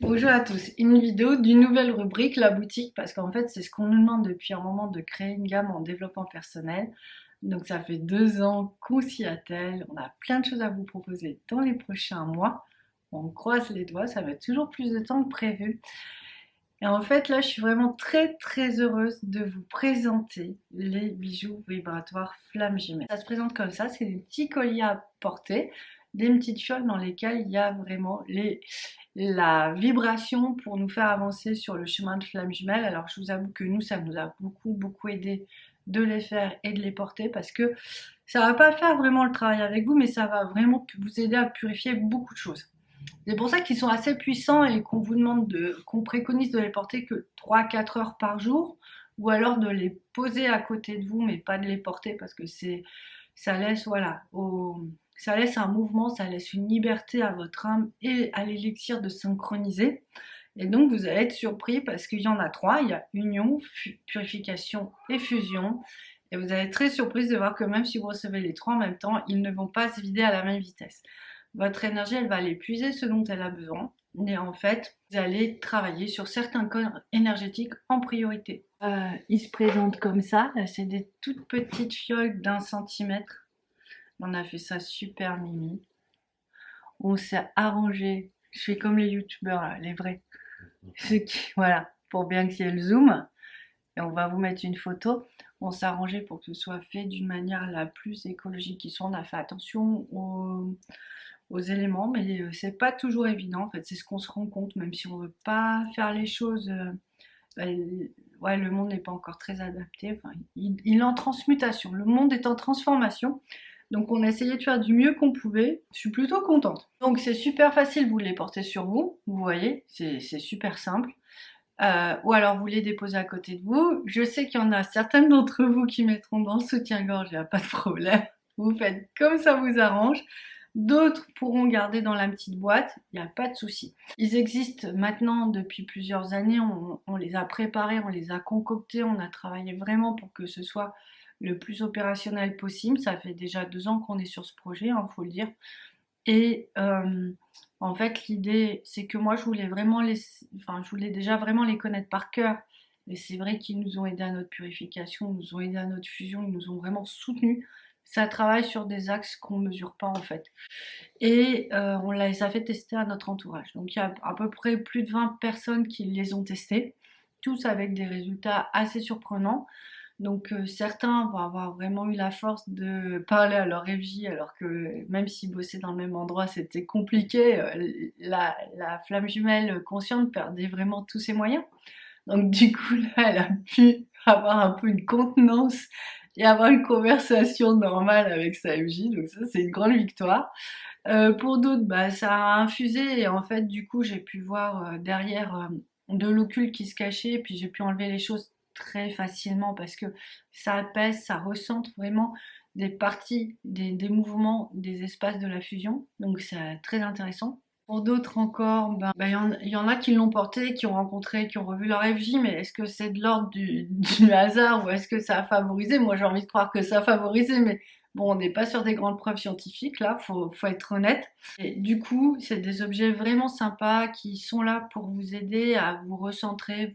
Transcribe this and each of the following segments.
Bonjour à tous, une vidéo d'une nouvelle rubrique, la boutique, parce qu'en fait c'est ce qu'on nous demande depuis un moment de créer une gamme en développement personnel. Donc ça fait 2 ans qu'on s'y attelle, on a plein de choses à vous proposer dans les prochains mois. On croise les doigts, ça va être toujours plus de temps que prévu. Et en fait là je suis vraiment très heureuse de vous présenter les bijoux vibratoires flammes jumelles. Ça se présente comme ça, c'est des petits colliers à porter, des petites fioles dans lesquelles il y a vraiment la vibration pour nous faire avancer sur le chemin de flamme jumelle. Alors je vous avoue que nous, ça nous a beaucoup aidé de les faire et de les porter parce que ça va pas faire vraiment le travail avec vous, mais ça va vraiment vous aider à purifier beaucoup de choses. C'est pour ça qu'ils sont assez puissants et qu'on préconise de les porter que 3 4 heures par jour, ou alors de les poser à côté de vous, mais pas de les porter parce que ça laisse, voilà, ça laisse un mouvement, ça laisse une liberté à votre âme et à l'élixir de synchroniser. Et donc vous allez être surpris parce qu'il y en a trois, il y a union, purification et fusion. Et vous allez être très surprise de voir que même si vous recevez les trois en même temps, ils ne vont pas se vider à la même vitesse. Votre énergie, elle va aller puiser ce dont elle a besoin. Et en fait, vous allez travailler sur certains corps énergétiques en priorité. Ils se présentent comme ça. C'est des toutes petites fioles d'1 centimètre. On a fait ça super mimi. On s'est arrangé. Je fais comme les youtubeurs, les vrais. Ceux qui, voilà, pour bien qu'il y ait le zoom. Et on va vous mettre une photo. On s'est arrangé pour que ce soit fait d'une manière la plus écologique qui soit. On a fait attention aux éléments, mais c'est pas toujours évident. En fait, c'est ce qu'on se rend compte, même si on veut pas faire les choses. Ouais, le monde n'est pas encore très adapté. Enfin, il est en transmutation. Le monde est en transformation. Donc on a essayé de faire du mieux qu'on pouvait. Je suis plutôt contente. Donc c'est super facile, vous les portez sur vous. Vous voyez, c'est super simple. Ou alors vous les déposez à côté de vous. Je sais qu'il y en a certaines d'entre vous qui mettront dans le soutien-gorge, il n'y a pas de problème. Vous faites comme ça vous arrange. D'autres pourront garder dans la petite boîte, il n'y a pas de souci. Ils existent maintenant depuis plusieurs années, on les a préparés, on les a concoctés, on a travaillé vraiment pour que ce soit le plus opérationnel possible. Ça fait déjà 2 ans qu'on est sur ce projet, faut le dire. Et en fait, l'idée, c'est que moi, je voulais déjà vraiment les connaître par cœur. Et c'est vrai qu'ils nous ont aidés à notre purification, ils nous ont aidés à notre fusion, ils nous ont vraiment soutenus. Ça travaille sur des axes qu'on ne mesure pas en fait. Et on les a fait tester à notre entourage. Donc il y a à peu près plus de 20 personnes qui les ont testés, tous avec des résultats assez surprenants. Donc certains vont avoir vraiment eu la force de parler à leur FJ alors que même s'ils bossaient dans le même endroit c'était compliqué. La flamme jumelle consciente perdait vraiment tous ses moyens. Donc du coup là elle a pu avoir un peu une contenance et avoir une conversation normale avec sa FJ. Donc ça c'est une grande victoire. Pour d'autres, bah, ça a infusé et en fait, du coup, j'ai pu voir derrière de l'occulte qui se cachait et puis j'ai pu enlever les choses très facilement parce que ça apaise, ça recentre vraiment des parties, des mouvements, des espaces de la fusion. Donc c'est très intéressant. Pour d'autres encore, il y en a qui l'ont porté, qui ont rencontré, qui ont revu leur FJ, mais est-ce que c'est de l'ordre du hasard ou est-ce que ça a favorisé? Moi j'ai envie de croire que ça a favorisé, mais bon, on n'est pas sur des grandes preuves scientifiques, là, faut être honnête. Et du coup, c'est des objets vraiment sympas qui sont là pour vous aider à vous recentrer,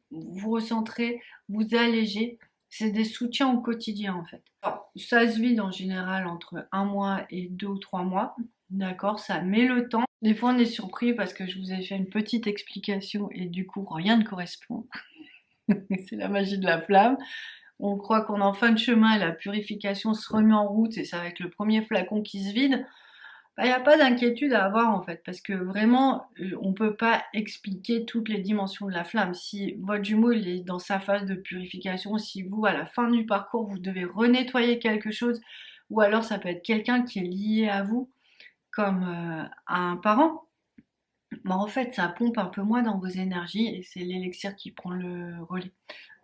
vous recentrer, vous alléger. C'est des soutiens au quotidien, en fait. Alors, ça se vide en général entre 1 mois et 2 ou 3 mois. D'accord, ça met le temps. Des fois, on est surpris parce que je vous ai fait une petite explication et du coup, rien ne correspond. C'est la magie de la flamme. On croit qu'on est en fin de chemin et la purification se remet en route et c'est avec le premier flacon qui se vide. Il n'y a pas d'inquiétude à avoir en fait, parce que vraiment, on ne peut pas expliquer toutes les dimensions de la flamme. Si votre jumeau il est dans sa phase de purification, si vous, à la fin du parcours, vous devez renettoyer quelque chose, ou alors ça peut être quelqu'un qui est lié à vous, comme un parent, bah, en fait, ça pompe un peu moins dans vos énergies et c'est l'élixir qui prend le relais.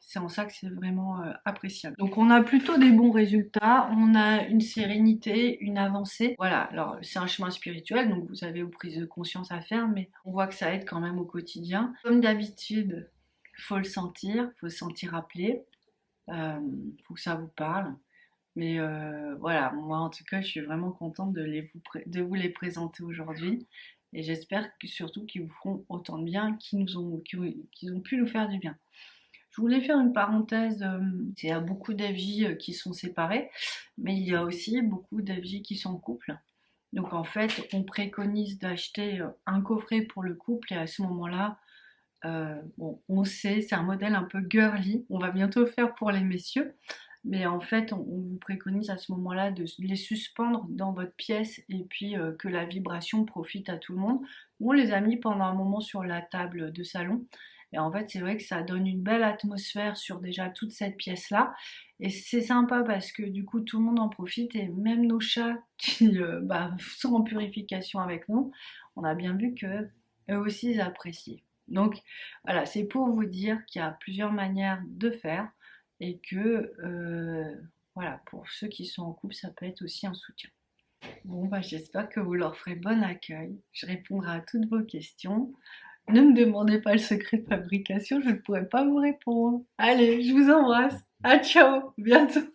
C'est en ça que c'est vraiment appréciable. Donc on a plutôt des bons résultats, on a une sérénité, une avancée. Voilà, alors c'est un chemin spirituel, donc vous avez vos prises de conscience à faire, mais on voit que ça aide quand même au quotidien. Comme d'habitude, faut le sentir, faut se sentir appelé, faut que ça vous parle. Mais voilà, moi en tout cas, je suis vraiment contente de vous les présenter aujourd'hui. Et j'espère surtout qu'ils vous feront autant de bien qu'ils ont pu nous faire du bien. Je voulais faire une parenthèse, il y a beaucoup d'FJ qui sont séparés, mais il y a aussi beaucoup d'FJ qui sont en couple. Donc en fait, on préconise d'acheter un coffret pour le couple et à ce moment-là, bon, on sait, c'est un modèle un peu girly, on va bientôt faire pour les messieurs, mais en fait, on vous préconise à ce moment-là de les suspendre dans votre pièce et puis que la vibration profite à tout le monde. Ou on les a mis pendant un moment sur la table de salon. Et en fait, c'est vrai que ça donne une belle atmosphère sur déjà toute cette pièce-là. Et c'est sympa parce que du coup, tout le monde en profite et même nos chats qui sont en purification avec nous, on a bien vu que eux aussi ils apprécient. Donc voilà, c'est pour vous dire qu'il y a plusieurs manières de faire et que voilà, pour ceux qui sont en couple, ça peut être aussi un soutien. Bon, bah, j'espère que vous leur ferez bon accueil. Je répondrai à toutes vos questions. Ne me demandez pas le secret de fabrication, je ne pourrai pas vous répondre. Allez, je vous embrasse. À ciao, bientôt.